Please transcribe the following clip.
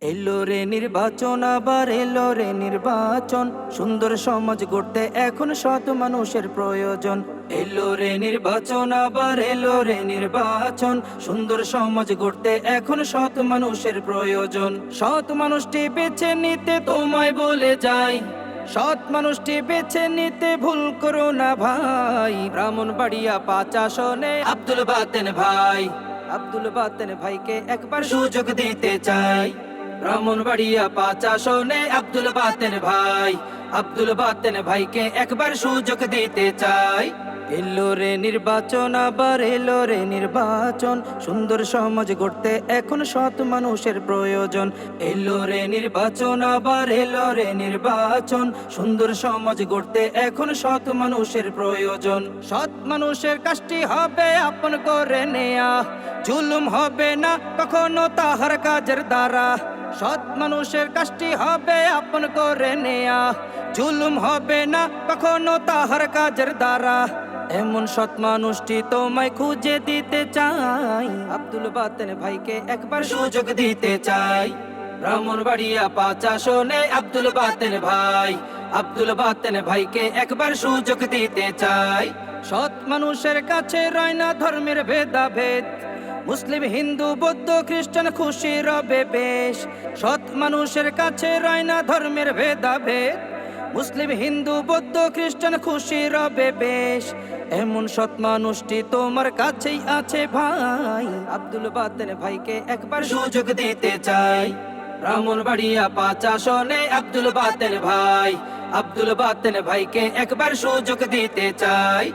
এলো রে নির্বাচন, আবার এলো রে নির্বাচন, সুন্দর সমাজ গড়তে এখন সৎ মানুষের প্রয়োজন। এলো রে নির্বাচন, আবার এলো রে নির্বাচন, সুন্দর সমাজ গড়তে এখন সৎ মানুষের প্রয়োজন। সৎ মানুষটি বেছে নিতে তোমায় বলে যাই, সৎ মানুষটি বেছে নিতে ভুল করো না ভাই। ব্রাহ্মণবাড়িয়া ৫ আসনে আব্দুল বাতেন ভাই, আব্দুল বাতেন ভাইকে একবার সুযোগ দিতে চাই। ব্রাহ্মণবাড়িয়া ৫ আসনে আব্দুল বাতেন ভাই, আব্দুল বাতেন ভাইকে একবার সুযোগ দিতে চাই। এলো রে নির্বাচন, আবার এলো রে নির্বাচন, সুন্দর সমাজ গড়তে এখন সৎ মানুষের প্রয়োজন। এলো রে নির্বাচন, আবার এলো রে নির্বাচন, সুন্দর সমাজ গড়তে এখন সৎ মানুষের প্রয়োজন। সৎ মানুষের কাজটি হবে আপন করে নেয়া, জুলুম হবে না কখনো তাহার কাজের দ্বারা। সৎ মানুষের কাজটি হবে আপন করে নেয়া, জুলুম হবে না কখনো তাহার কাজের দ্বারা। এমন সৎ মানুষটি তোমায় খুঁজে দিতে চাই, আব্দুল বাতেন ভাইকে একবার সুযোগ দিতে চাই। ব্রাহ্মণবাড়িয়া ৫ আসনে আব্দুল বাতেন ভাই, আব্দুল বাতেন ভাইকে একবার সুযোগ দিতে চাই। সৎ মানুষের কাছে রয় না ধর্মের ভেদাভেদ, মুসলিম হিন্দু বৌদ্ধ খ্রিস্টান খুশি রবে বেশ। সৎ মানুষের কাছে রয় না ধর্মের ভেদাভেদ, মুসলিম হিন্দু বৌদ্ধ খ্রিস্টান খুশি রবে বেশ। এমন সৎ মানুষটি তোমার কাছেই আছে ভাই, আব্দুল বাতেন ভাইকে একবার সুযোগ দিতে চাই। ব্রাহ্মণবাড়িয়া ৫ আসনে আব্দুল বাতেন ভাই, আব্দুল বাতেন ভাইকে একবার সুযোগ দিতে চাই।